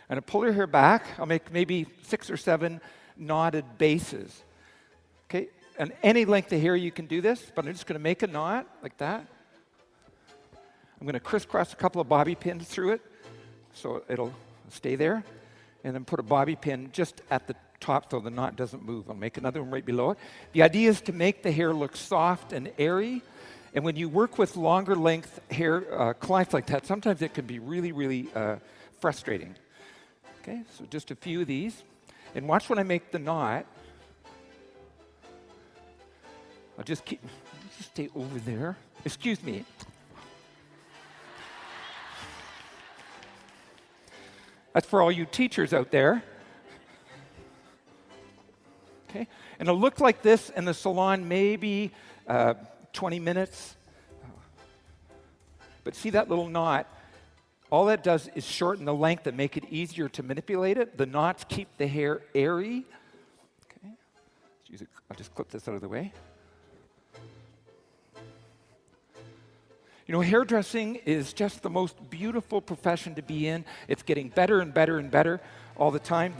I'm going to pull your hair back. I'll make maybe 6 or 7 knotted bases. Okay? And any length of hair you can do this, but I'm just going to make a knot like that. I'm going to crisscross a couple of bobby pins through it so it'll stay there. And then put a bobby pin just at the top so the knot doesn't move. I'll make another one right below it. The idea is to make the hair look soft and airy. And when you work with longer length hair clients like that, sometimes it can be really, really frustrating. Okay, so just a few of these. And watch when I make the knot. I'll just stay over there. Excuse me. That's for all you teachers out there. Okay, and it'll look like this in the salon maybe 20 minutes. But see that little knot? All that does is shorten the length and make it easier to manipulate it. The knots keep the hair airy. Okay, I'll just clip this out of the way. You know, hairdressing is just the most beautiful profession to be in. It's getting better and better and better all the time.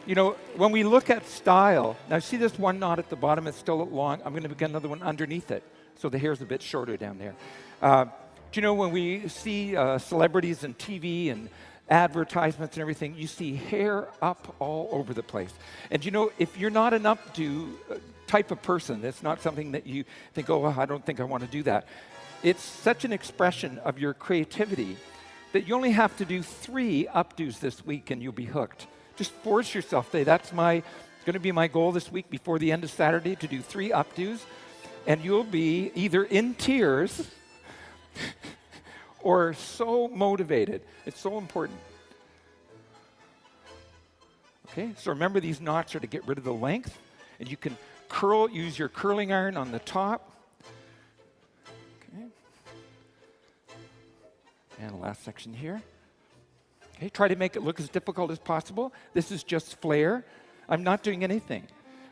You know, when we look at style, now see this one knot at the bottom, it's still long. I'm going to get another one underneath it, so the hair's a bit shorter down there. Do you know when we see celebrities and TV and advertisements and everything, you see hair up all over the place. And you know, if you're not an updo type of person, it's not something that you think, oh, I don't think I want to do that. It's such an expression of your creativity that you only have to do 3 updos this week and you'll be hooked. Just force yourself. That's going to be my goal this week before the end of Saturday, to do 3 updos, and you'll be either in tears or so motivated. It's so important. Okay, so remember these knots are to get rid of the length, and you can use your curling iron on the top. Okay. And the last section here. Okay, try to make it look as difficult as possible. This is just flair. I'm not doing anything.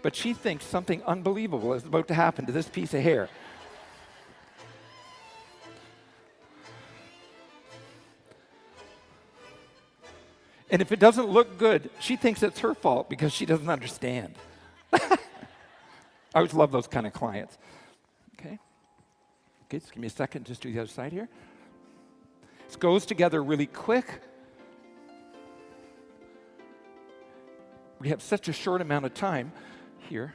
But she thinks something unbelievable is about to happen to this piece of hair. And if it doesn't look good, she thinks it's her fault because she doesn't understand. I always love those kind of clients. Okay, just give me a second, just do the other side here. This goes together really quick. We have such a short amount of time here.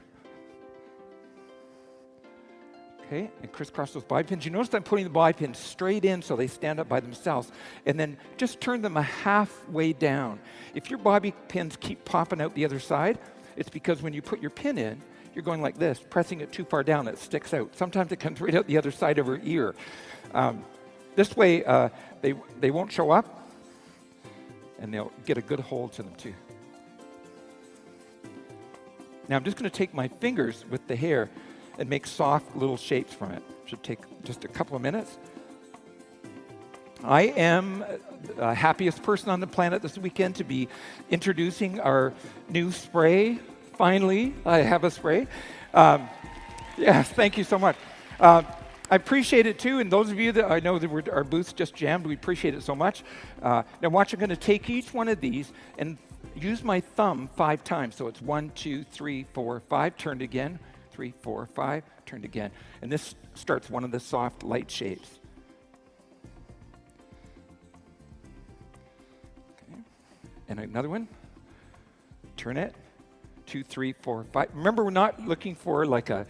Okay, and crisscross those bobby pins. You notice I'm putting the bobby pins straight in so they stand up by themselves, and then just turn them a halfway down. If your bobby pins keep popping out the other side, it's because when you put your pin in, you're going like this, pressing it too far down, it sticks out. Sometimes it comes right out the other side of her ear. This way, they won't show up, and they'll get a good hold to them too. Now I'm just going to take my fingers with the hair and make soft little shapes from it. Should take just a couple of minutes. I am the happiest person on the planet this weekend to be introducing our new spray. Finally, I have a spray. Yes, thank you so much. I appreciate it too, and those of you that I know that our booth's just jammed, we appreciate it so much. Now watch, I'm going to take each one of these and use my thumb 5 times. So it's 1, 2, 3, 4, 5, turned again. 3, 4, 5, turned again. And this starts one of the soft light shapes. Okay. And another one. Turn it. 2, 3, 4, 5. Remember, we're not looking for like a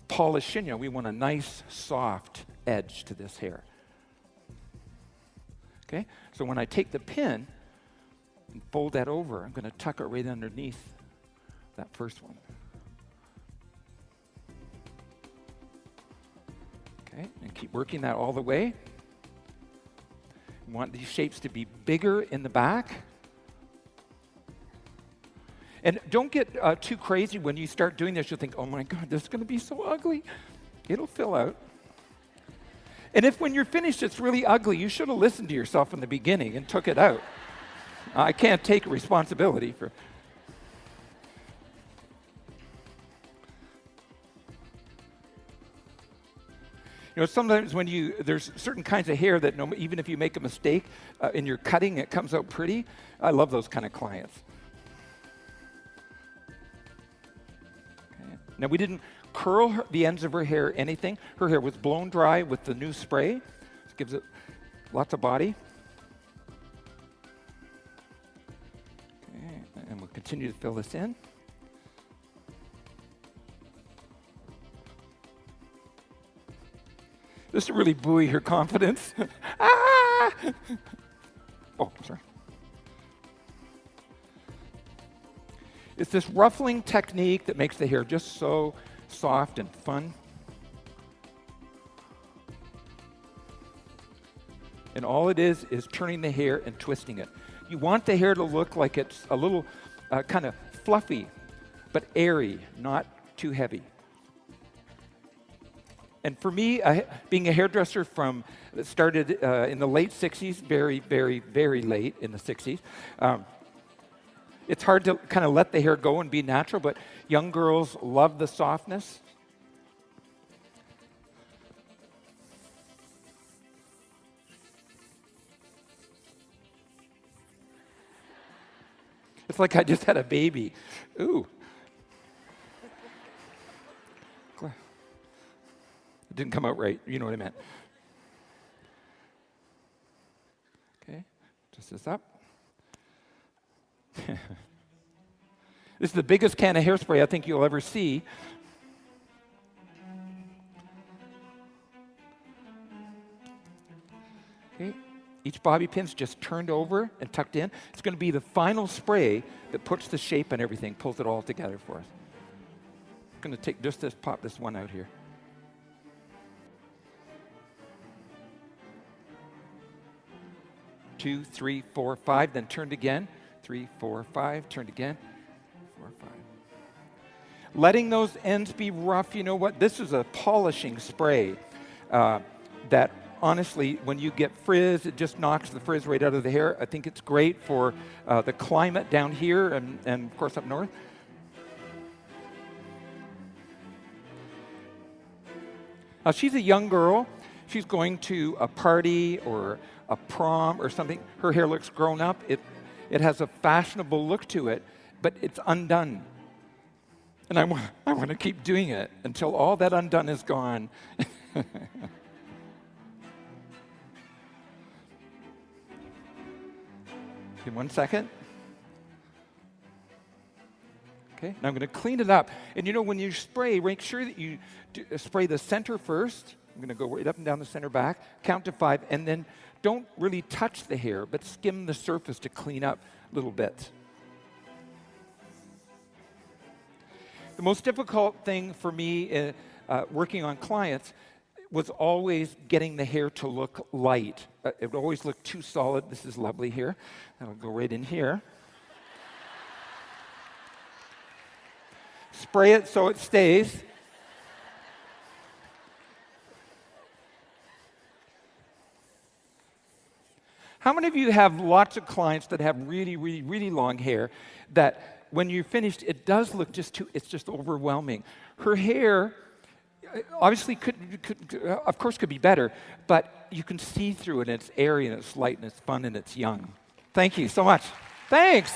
polished shin. We want a nice, soft edge to this hair. Okay? So when I take the pin and fold that over, I'm going to tuck it right underneath that first one. Okay, and keep working that all the way. You want these shapes to be bigger in the back. And don't get too crazy when you start doing this. You'll think, oh my God, this is going to be so ugly. It'll fill out. And if when you're finished it's really ugly, you should have listened to yourself in the beginning and took it out. I can't take responsibility for. You know, sometimes when there's certain kinds of hair that even if you make a mistake in your cutting, it comes out pretty. I love those kind of clients. Okay. Now, we didn't curl the ends of her hair, anything. Her hair was blown dry with the new spray. This gives it lots of body. Okay. And we'll continue to fill this in. This will really buoy her confidence. Ah! Oh, sorry. It's this ruffling technique that makes the hair just so soft and fun. And all it is turning the hair and twisting it. You want the hair to look like it's a little kind of fluffy, but airy, not too heavy. And for me, being a hairdresser that started in the late 60s, very, very, very late in the 60s, it's hard to kind of let the hair go and be natural, but young girls love the softness. It's like I just had a baby. Ooh. It didn't come out right. You know what I meant. Okay, just this up. This is the biggest can of hairspray I think you'll ever see. Okay, each bobby pin's just turned over and tucked in. It's going to be the final spray that puts the shape and everything, pulls it all together for us. I'm going to take just this, pop this one out here. Two, three, four, five, then turned again. 3, 4, 5, turned again. 4, 5. Letting those ends be rough, you know what? This is a polishing spray that honestly, when you get frizz, it just knocks the frizz right out of the hair. I think it's great for the climate down here and of course up north. Now, she's a young girl. She's going to a party or a prom or something. Her hair looks grown up. It has a fashionable look to it, but it's undone. And I want to keep doing it until all that undone is gone. Give 1 second. Okay, now I'm going to clean it up. And you know, when you spray, make sure that you spray the center first. I'm going to go right up and down the center back, count to 5, and then don't really touch the hair, but skim the surface to clean up little bits. The most difficult thing for me working on clients was always getting the hair to look light. It would always look too solid. This is lovely here. That'll go right in here. Spray it so it stays. How many of you have lots of clients that have really, really, really long hair that when you're finished, it does look it's just overwhelming? Her hair obviously of course could be better, but you can see through it, and it's airy, and it's light, and it's fun, and it's young. Thank you so much. Thanks.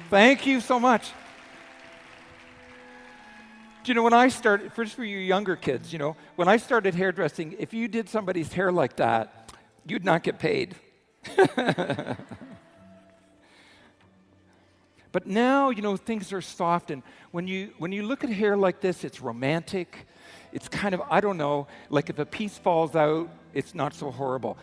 Thank you so much. Do you know, when I started, first for you younger kids, you know, when I started hairdressing, if you did somebody's hair like that, you'd not get paid. But now, you know, things are soft, and when you look at hair like this, it's romantic. It's kind of, I don't know, like if a piece falls out, it's not so horrible.